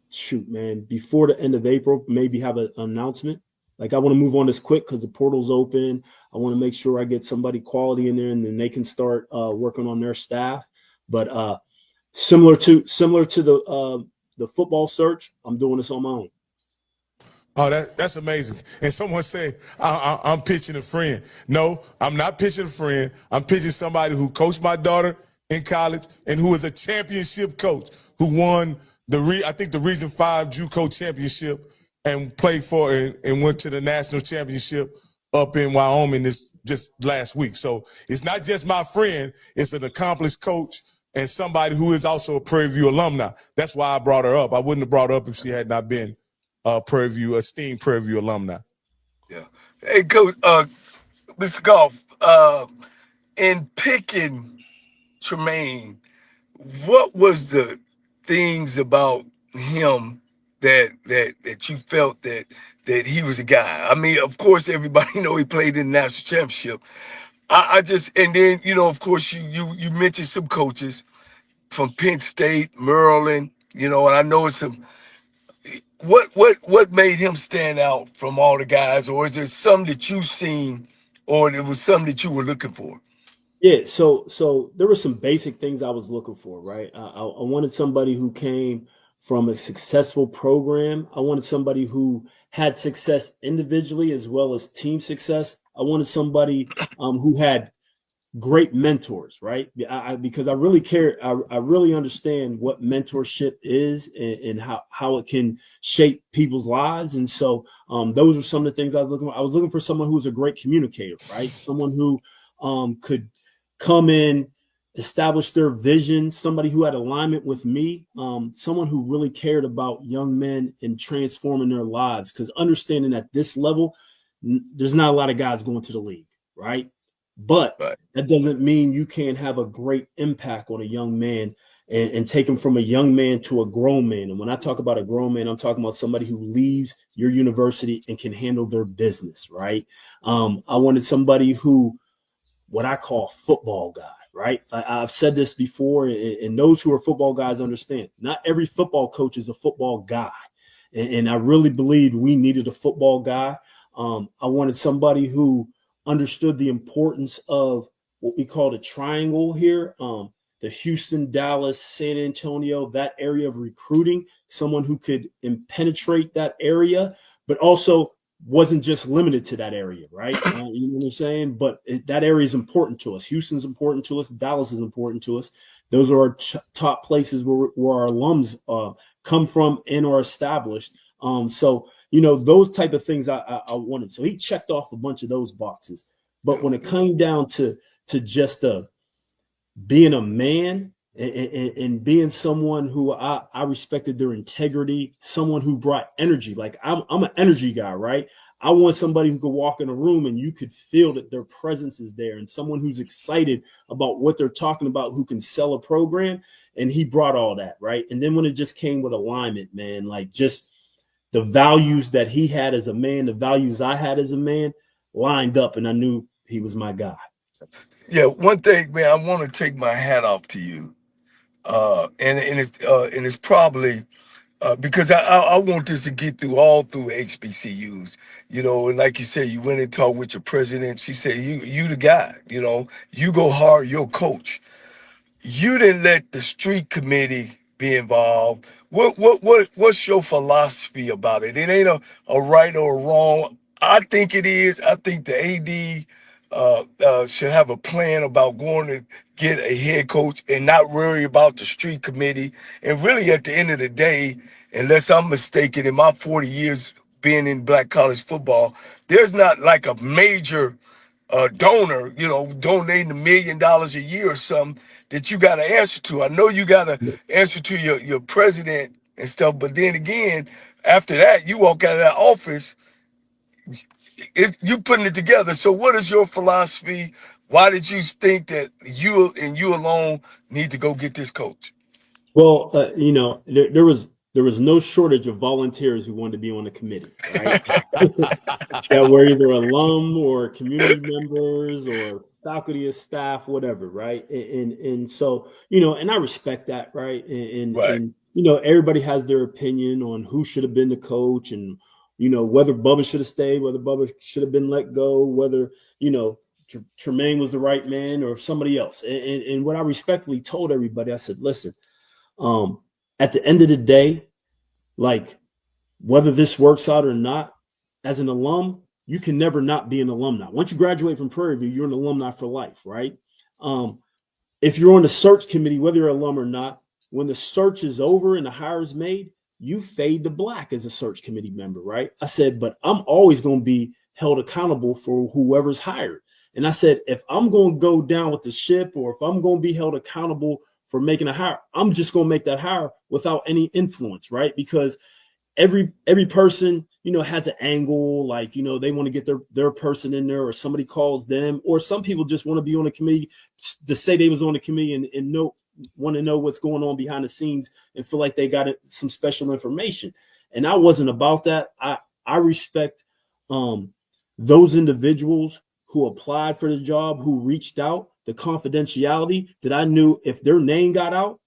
shoot, man, before the end of April, maybe have an announcement. Like, I want to move on this quick because the portal's open. I want to make sure I get somebody quality in there, and then they can start working on their staff. But similar to the football search, I'm doing this on my own. Oh, that's amazing. And someone said, I'm pitching a friend. No, I'm not pitching a friend. I'm pitching somebody who coached my daughter in college and who is a championship coach who won I think the Region 5 JUCO championship and played for and went to the national championship up in Wyoming just last week. So it's not just my friend. It's an accomplished coach and somebody who is also a Prairie View alumni. That's why I brought her up. I wouldn't have brought her up if she had not been esteemed Prairie View alumni. Yeah. Hey, Coach, Mr. Goff, in picking Tremaine, what was the things about him that you felt that he was a guy? I mean, of course, everybody know he played in the national championship. And then, of course, you mentioned some coaches from Penn State, Maryland, and I know it's some. What made him stand out from all the guys, or is there something that you've seen, or it was something that you were looking for? Yeah, so there were some basic things I was looking for, right? I wanted somebody who came from a successful program. I wanted somebody who had success individually as well as team success. I wanted somebody who had great mentors, right? Because I really care. I really understand what mentorship is and how it can shape people's lives. And so those are some of the things I was looking for. I was looking for someone who was a great communicator, right? Someone who could come in, establish their vision, somebody who had alignment with me, someone who really cared about young men and transforming their lives. Because understanding at this level, there's not a lot of guys going to the league, right? But that doesn't mean you can't have a great impact on a young man and take him from a young man to a grown man. And when I talk about a grown man, I'm talking about somebody who leaves your university and can handle their business, right? I wanted somebody who, what I call football guy, right? I've said this before, and those who are football guys understand. Not every football coach is a football guy. And I really believed we needed a football guy. I wanted somebody who understood the importance of what we call the triangle here, the Houston, Dallas, San Antonio, that area of recruiting, someone who could penetrate that area, but also wasn't just limited to that area, right? You know what I'm saying? But that area is important to us. Houston's important to us. Dallas is important to us. Those are our top places where our alums come from and are established. So, those type of things I wanted. So he checked off a bunch of those boxes. But when it came down to just being a man and being someone who I respected their integrity, someone who brought energy. Like I'm an energy guy, right? I want somebody who could walk in a room and you could feel that their presence is there, and someone who's excited about what they're talking about, who can sell a program. And he brought all that, right? And then when it just came with alignment, man, like just the values that he had as a man, the values I had as a man lined up, and I knew he was my guy. Yeah, one thing, man, I want to take my hat off to you. And it's probably because I want this to get through all through HBCUs, and like you said, you went and talked with your president. She said, you the guy, you go hard, you're coach. You didn't let the street committee be involved. What's your philosophy about it? It ain't a right or a wrong. I think it is. I think the AD should have a plan about going to get a head coach and not worry about the street committee. And really, at the end of the day, unless I'm mistaken, in my 40 years being in black college football, there's not like a major donor, donating $1 million a year or something that you got to answer to. I know you got to answer to your president and stuff, but then again, after that, you walk out of that office, you putting it together. So what is your philosophy? Why did you think that you and you alone need to go get this coach? Well, there was no shortage of volunteers who wanted to be on the committee, right? That were either alum or community members or faculty or staff, whatever, right? And so, and I respect that, right? And everybody has their opinion on who should have been the coach, and whether Bubba should have stayed, whether Bubba should have been let go, whether Tremaine was the right man or somebody else. And what I respectfully told everybody, I said, listen, at the end of the day, like whether this works out or not, as an alum, you can never not be an alumni. Once you graduate from Prairie View, you're an alumni for life, right? If you're on the search committee, whether you're an alum or not, when the search is over and the hire is made, you fade to black as a search committee member, right? I said, but I'm always going to be held accountable for whoever's hired. And I said, if I'm going to go down with the ship, or if I'm going to be held accountable for making a hire, I'm just going to make that hire without any influence, right? Because every person, has an angle, like, they want to get their person in there, or somebody calls them, or some people just want to be on the committee to say they was on the committee and want to know what's going on behind the scenes and feel like they got some special information. And I wasn't about that. I respect those individuals who applied for the job, who reached out, the confidentiality that I knew if their name got out,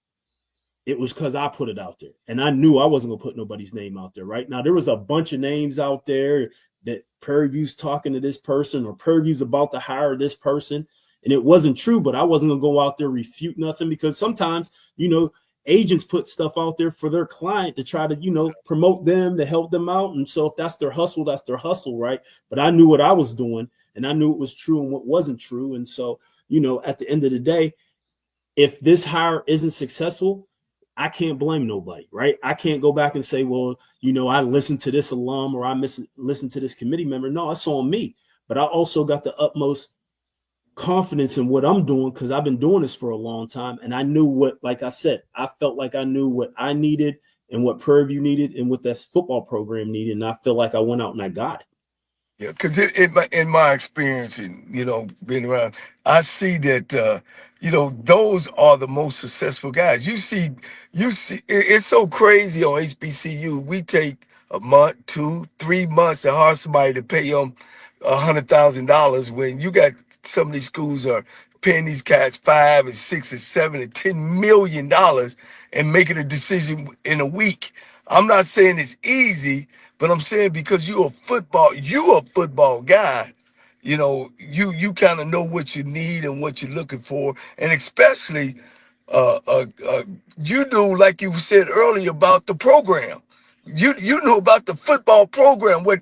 it was because I put it out there. And I knew I wasn't going to put nobody's name out there, right? Now, there was a bunch of names out there that Prairie View's talking to this person, or Prairie View's about to hire this person. And it wasn't true, but I wasn't going to go out there refute nothing, because sometimes, agents put stuff out there for their client to try to, promote them, to help them out. And so if that's their hustle, that's their hustle, right? But I knew what I was doing, and I knew it was true and what wasn't true. And so, at the end of the day, if this hire isn't successful, I can't blame nobody, right? I can't go back and say, well, I listened to this alum, or I listened to this committee member. No, it's on me. But I also got the utmost confidence in what I'm doing, because I've been doing this for a long time. And I knew what, like I said, I felt like I knew what I needed and what Prairie View needed and what that football program needed. And I feel like I went out and I got it. Yeah, because in my experience and being around, I see that those are the most successful guys. You see, it's so crazy on HBCU. We take a month, 2, 3 months to hire somebody to pay them $100,000, when you got some of these schools are paying these cats $5 and $6 and $7 and $10 million and making a decision in a week. I'm not saying it's easy, but I'm saying because you're a football guy, you kind of know what you need and what you're looking for, and especially you knew, like you said earlier, about the program. You knew about the football program, what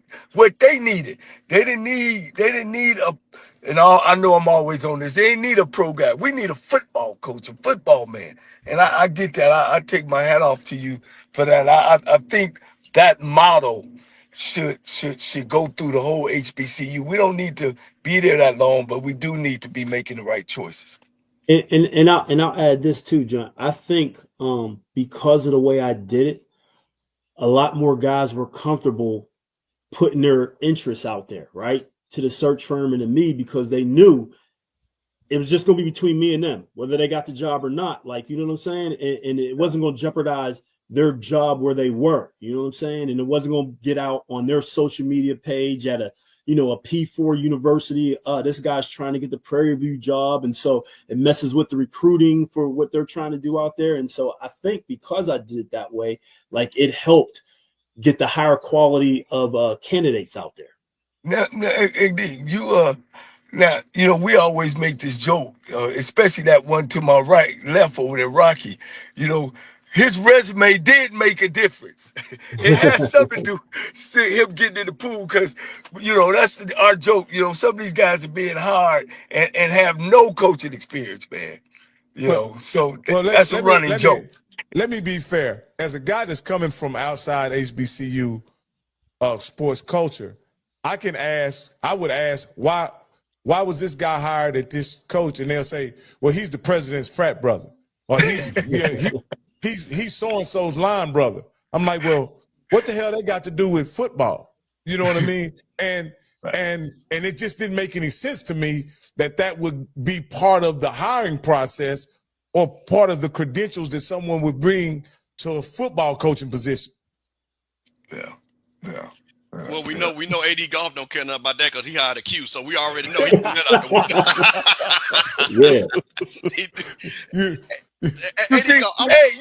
they needed. They didn't need a, and I know I'm always on this. They didn't need a program. We need a football coach, a football man. And I get that. I take my hat off to you for that. I think that model should go through the whole HBCU. We don't need to be there that long, but we do need to be making the right choices. And I'll add this too, John. I think because of the way I did it, a lot more guys were comfortable putting their interests out there, right, to the search firm and to me, because they knew it was just going to be between me and them, whether they got the job or not. Like, you know what I'm saying? And it wasn't going to jeopardize their job where they were, you know what I'm saying? And it wasn't going to get out on their social media page at a P4 university. This guy's trying to get the Prairie View job. And so it messes with the recruiting for what they're trying to do out there. And so I think because I did it that way, like, it helped get the higher quality of candidates out there. Now, AD, now, we always make this joke, especially that one to my left over there, Rocky. His resume did make a difference. It has something to do with him getting in the pool, because, that's our joke. Some of these guys are being hard and have no coaching experience, man. That's a running joke. Let me be fair. As a guy that's coming from outside HBCU sports culture, I would ask, why was this guy hired at this coach? And they'll say, well, he's the president's frat brother, or he's so-and-so's line brother. I'm like, well, what the hell they got to do with football? You know what I mean? And it just didn't make any sense to me that would be part of the hiring process or part of the credentials that someone would bring to a football coaching position. Yeah. Well, we know AD Goff don't care nothing about that because he hired a Q, so we already know he can get out Yeah.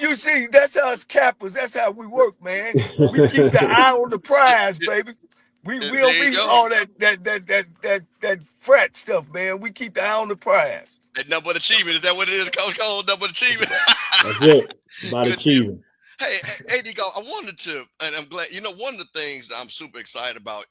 You see, that's how us Kappas, that's how we work, man. We keep the eye on the prize, baby. We don't be all that frat stuff, man. We keep the eye on the prize. That number of achievement, is that what it is, Coach Cole? Number of achievement. That's it. It's about achieving. Hey, AD Goff, I wanted to, and I'm glad, one of the things that I'm super excited about,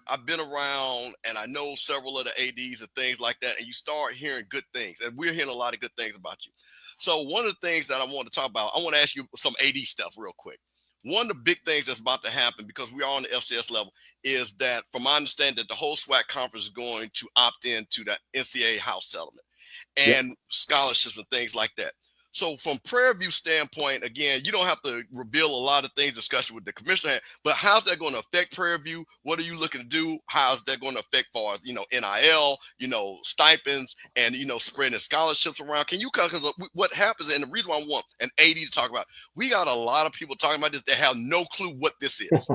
I've been around and I know several of the ADs and things like that, and you start hearing good things, and we're hearing a lot of good things about you. So one of the things that I want to talk about, I want to ask you some AD stuff real quick. One of the big things that's about to happen, because we are on the FCS level, is that, from my understanding, that the whole SWAC conference is going to opt into the NCAA house settlement and scholarships and things like that. So from Prairie View standpoint, again, you don't have to reveal a lot of things, discussion with the commissioner had, but how's that going to affect Prairie View? What are you looking to do? How's that going to affect for, NIL, stipends, and, spreading scholarships around? Can you, because what happens, and the reason why I want an AD to talk about, we got a lot of people talking about this that have no clue what this is.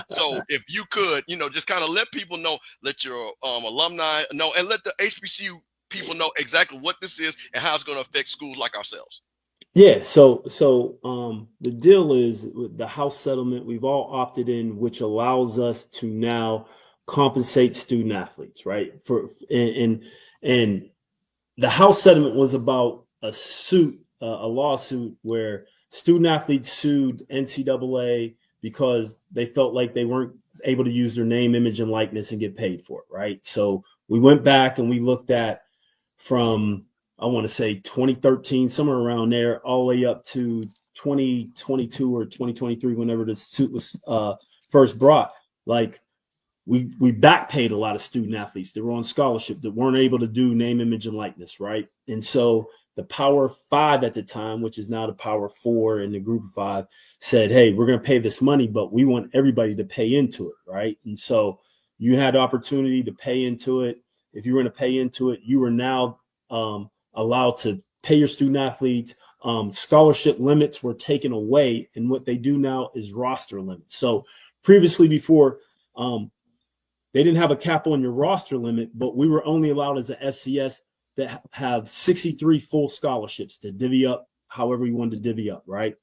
So if you could, just kind of let people know, let your alumni know, and let the HBCU people know exactly what this is and how it's going to affect schools like ourselves. Yeah, so the deal is, with the house settlement, we've all opted in, which allows us to now compensate student athletes, right? And the house settlement was about a lawsuit where student athletes sued NCAA because they felt like they weren't able to use their name, image, and likeness and get paid for it, right? So we went back and we looked at, from, I want to say 2013, somewhere around there, all the way up to 2022 or 2023, whenever the suit was first brought. Like, we back paid a lot of student athletes that were on scholarship that weren't able to do name, image, and likeness, right? And so the Power 5 at the time, which is now the Power 4 and the Group of 5, said, hey, we're going to pay this money, but we want everybody to pay into it, right? And so you had the opportunity to pay into it. If you were going to pay into it, you were now allowed to pay your student athletes. Scholarship limits were taken away, and what they do now is roster limits. So previously, before, they didn't have a cap on your roster limit, but we were only allowed as an FCS to have 63 full scholarships to divvy up however you wanted to divvy up, right?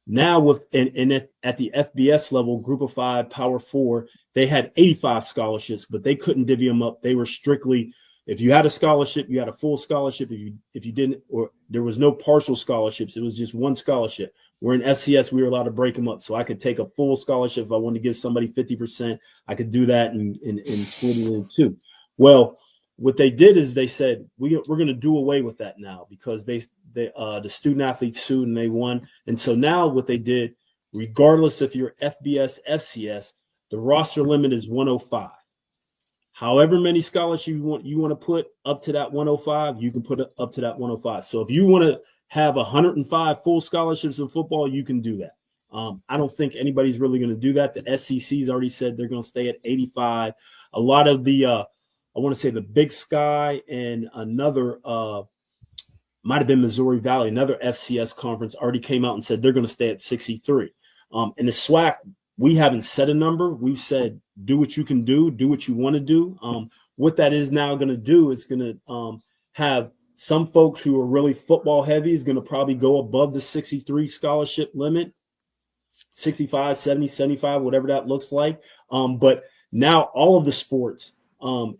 Now, at the FBS level, Group of 5, Power 4, they had 85 scholarships, but they couldn't divvy them up. They were strictly, if you had a scholarship, you had a full scholarship. If you didn't, or there was no partial scholarships, it was just one scholarship. Where in FCS, we were allowed to break them up. So I could take a full scholarship. If I wanted to give somebody 50%, I could do that and split it in two. Well, what they did is they said, we're going to do away with that now, because the student athletes sued and they won. And so now what they did, regardless if you're FBS, FCS, the roster limit is 105. However many scholarships you want to put up to that 105, you can put it up to that 105. So if you want to have 105 full scholarships in football, you can do that. I don't think anybody's really going to do that. The SEC's already said they're going to stay at 85. A lot of the, I want to say the Big Sky and another, might have been Missouri Valley, another FCS conference already came out and said they're going to stay at 63. In the SWAC, we haven't set a number. We've said, do what you can do what you want to do. What that is now going to do is going to have some folks who are really football heavy is going to probably go above the 63 scholarship limit, 65, 70, 75, whatever that looks like. But now all of the sports,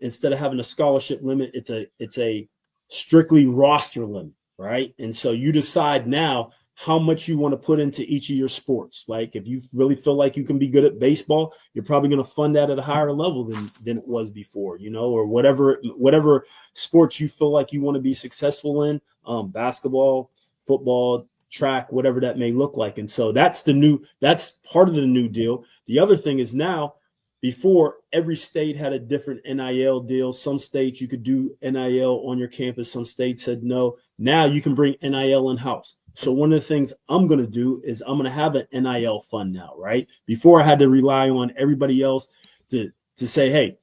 instead of having a scholarship limit, it's a strictly roster limit, right? And so you decide now how much you want to put into each of your sports. Like if you really feel like you can be good at baseball, you're probably going to fund that at a higher level than it was before, or whatever sports you feel like you want to be successful in, basketball, football, track, whatever that may look like. And so that's part of the new deal. The other thing is now, before, every state had a different NIL deal. Some states you could do NIL on your campus. Some states said no. Now you can bring NIL in-house. So one of the things I'm going to do is I'm going to have an NIL fund now, right? Before I had to rely on everybody else to say, hey,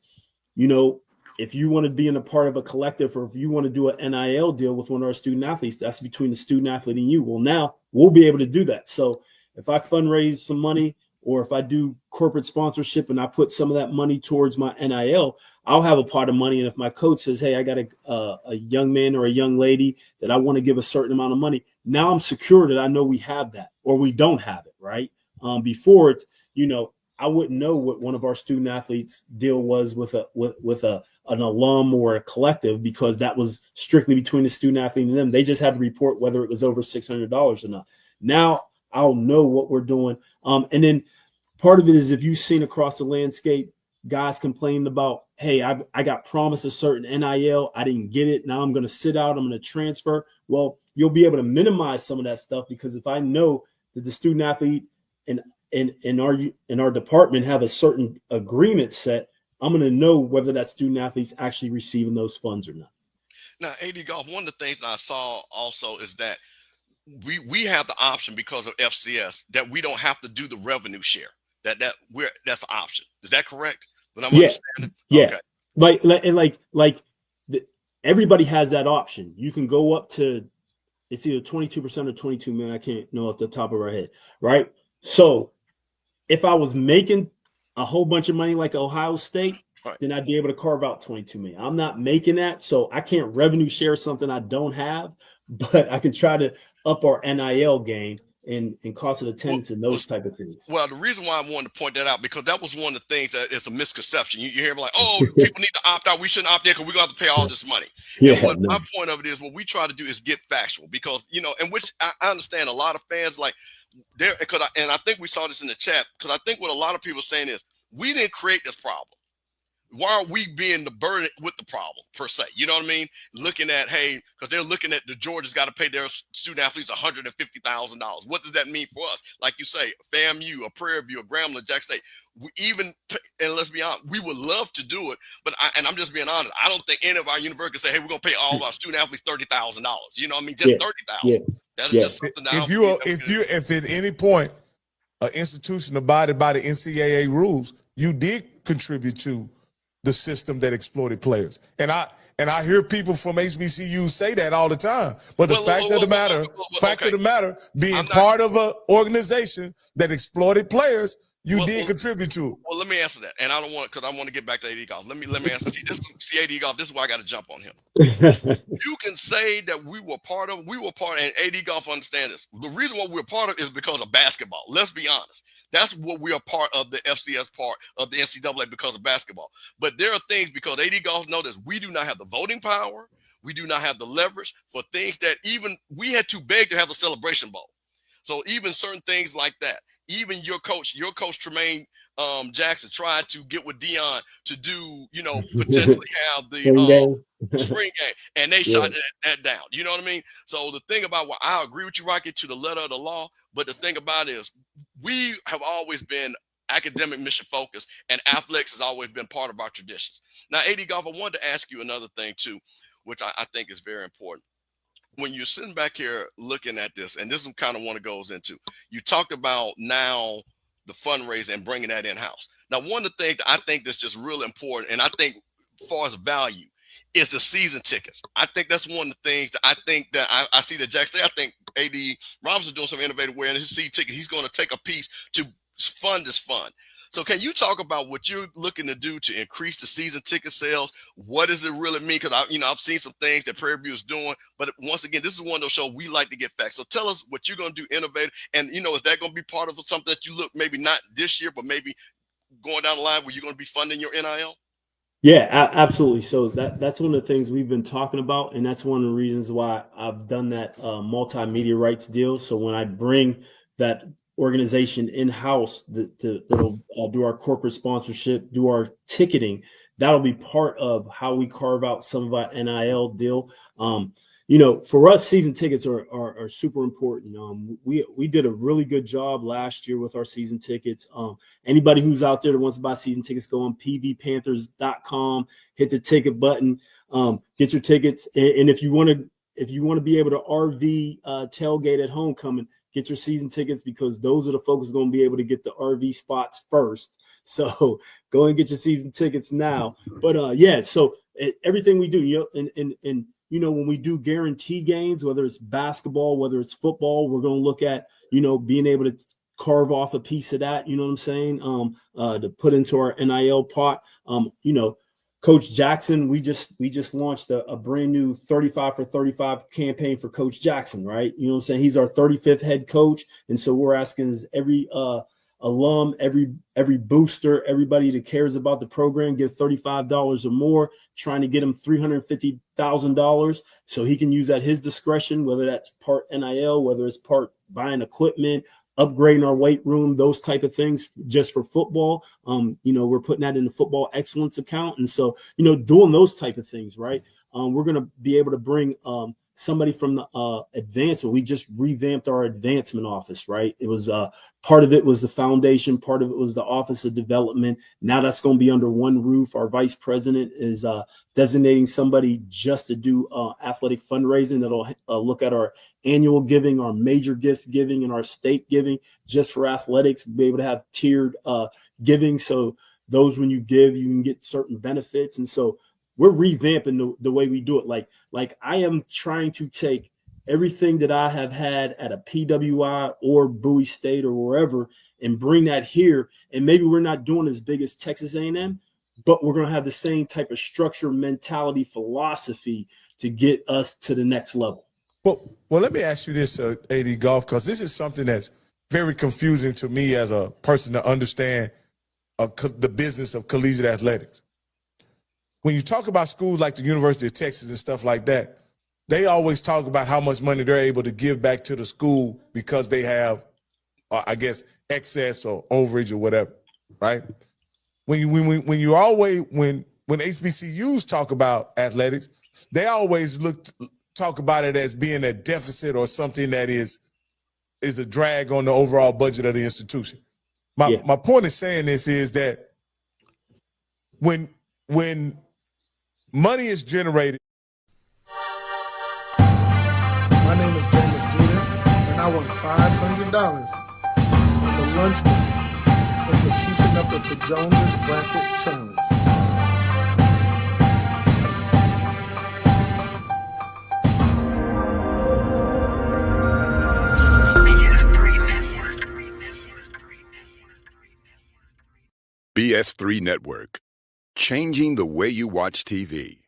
if you want to be in a part of a collective, or if you want to do an NIL deal with one of our student athletes, that's between the student athlete and you. Well, now we'll be able to do that. So if I fundraise some money, or if I do corporate sponsorship and I put some of that money towards my NIL, I'll have a pot of money. And if my coach says, hey, I got a young man or a young lady that I want to give a certain amount of money, now I'm secure that I know we have that, or we don't have it, right? Before it's, I wouldn't know what one of our student athletes deal was with an alum or a collective, because that was strictly between the student athlete and them. They just had to report whether it was over $600 or not. Now I'll know what we're doing. And then part of it is, if you've seen across the landscape, guys complaining about, hey, I got promised a certain NIL, I didn't get it. Now I'm going to sit out, I'm going to transfer. Well, you'll be able to minimize some of that stuff, because if I know that the student athlete in our department have a certain agreement set, I'm going to know whether that student athlete's actually receiving those funds or not. Now, AD Golf, one of the things I saw also is that we have the option, because of FCS, that we don't have to do the revenue share. That's an option. Is that correct? But I'm understanding. Yeah. Okay. Everybody has that option. You can go up to, it's either 22% or 22 million. I can't know off the top of our head, right? So if I was making a whole bunch of money like Ohio State, right, then I'd be able to carve out 22 million. I'm not making that, so I can't revenue share something I don't have, but I can try to up our NIL game and cost of attendance and those type of things. Well, the reason why I wanted to point that out, because that was one of the things that is a misconception. You hear like, oh, people need to opt out. We shouldn't opt in because we're going to have to pay all this money. My point of it is, what we try to do is get factual, because, and which I understand a lot of fans like there, and I think we saw this in the chat, because I think what a lot of people are saying is, we didn't create this problem. Why are we being the burden with the problem, per se? You know what I mean? Looking at, hey, because they're looking at the Georgia's got to pay their student athletes $150,000. What does that mean for us? Like you say, FAMU, a Prairie View, a Grambling, Jack State. And let's be honest, we would love to do it, but I'm just being honest. I don't think any of our universities say, hey, we're going to pay all of our student athletes $30,000. You know what I mean? Just $30,000. Yeah. That's just something that if at any point an institution abided by the NCAA rules, you did contribute to the system that exploited players. And I hear people from HBCU say that all the time. But the fact of the matter, being part of an organization that exploited players, you did contribute to it. Well, let me answer that. And I don't want, because I want to get back to AD Golf. Let me answer. See, AD Golf, this is why I got to jump on him. You can say that we were part of, and AD Golf understand this. The reason why we're part of it is because of basketball. Let's be honest. That's what we are part of, the FCS part of the NCAA, because of basketball. But there are things, because AD Golf know this, we do not have the voting power. We do not have the leverage for things that even we had to beg to have a celebration bowl. So even certain things like that, even your coach Tremaine Jackson tried to get with Dion to do, potentially have the spring game, and they shot that down. You know what I mean? So the thing about what I agree with you, Rocky, to the letter of the law, but the thing about it is, we have always been academic mission focused, and athletics has always been part of our traditions. Now, AD Golf, I wanted to ask you another thing too, which I think is very important. when you're sitting back here looking at this, and this is kind of what it goes into, you talked about now the fundraiser and bringing that in-house. Now, one of the things that I think that's just real important, and I think as far as value, is the season tickets. I think that's one of the things that I see that Jack say. I think A.D. Robinson doing some innovative way in his season ticket. He's going to take a piece to fund this fund. So can you talk about what you're looking to do to increase the season ticket sales? What does it really mean? Because I've seen some things that Prairie View is doing, but once again, this is one of those shows we like to get facts. So tell us what you're going to do, innovative, and is that going to be part of something that you look maybe not this year, but maybe going down the line where you're going to be funding your NIL? Yeah, absolutely. So that's one of the things we've been talking about, and that's one of the reasons why I've done that multimedia rights deal. So when I bring that organization in-house that'll do our corporate sponsorship, do our ticketing, that'll be part of how we carve out some of our NIL deal. For us, season tickets are super important. We did a really good job last year with our season tickets. Anybody who's out there that wants to buy season tickets, go on pvpanthers.com, hit the ticket button, get your tickets. And if you want to be able to RV tailgate at homecoming, get your season tickets, because those are the folks going to be able to get the RV spots first. So go and get your season tickets now. But so everything we do, and when we do guarantee games, whether it's basketball, whether it's football, we're going to look at, being able to carve off a piece of that, you know what I'm saying, to put into our NIL pot. Coach Jackson, we just launched a brand new 35 for 35 campaign for Coach Jackson, right? You know what I'm saying? He's our 35th head coach. And so we're asking every alum, every booster, everybody that cares about the program, give $35 or more, trying to get him $350,000 so he can use at his discretion, whether that's part NIL, whether it's part buying equipment, upgrading our weight room, those type of things just for football. We're putting that in the football excellence account. And so, doing those type of things, right? We're going to be able to bring somebody from the advancement. We just revamped our advancement office, right? It was part of it was the foundation, part of it was the Office of Development. Now that's going to be under one roof. Our vice president is designating somebody just to do athletic fundraising that'll look at our annual giving, our major gifts giving, and our state giving like for athletics. Be able to have tiered giving, so those when you give, you can get certain benefits. And so we're revamping the way we do it. Like I am trying to take everything that I have had at a PWI or Bowie State or wherever and bring that here. And maybe we're not doing as big as Texas A&M, but we're going to have the same type of structure, mentality, philosophy to get us to the next level. Well, let me ask you this, AD Golf, because this is something that's very confusing to me as a person to understand the business of collegiate athletics. When you talk about schools like the University of Texas and stuff like that, they always talk about how much money they're able to give back to the school because they have, excess or overage or whatever, right? When HBCUs talk about athletics, they always talk about it as being a deficit or something that is a drag on the overall budget of the institution. My point in saying this is that when money is generated. My name is James Jr., and I want $500 for the lunch money for keeping up with the Jonas Bracket Challenge. BS3 Network, changing the way you watch TV.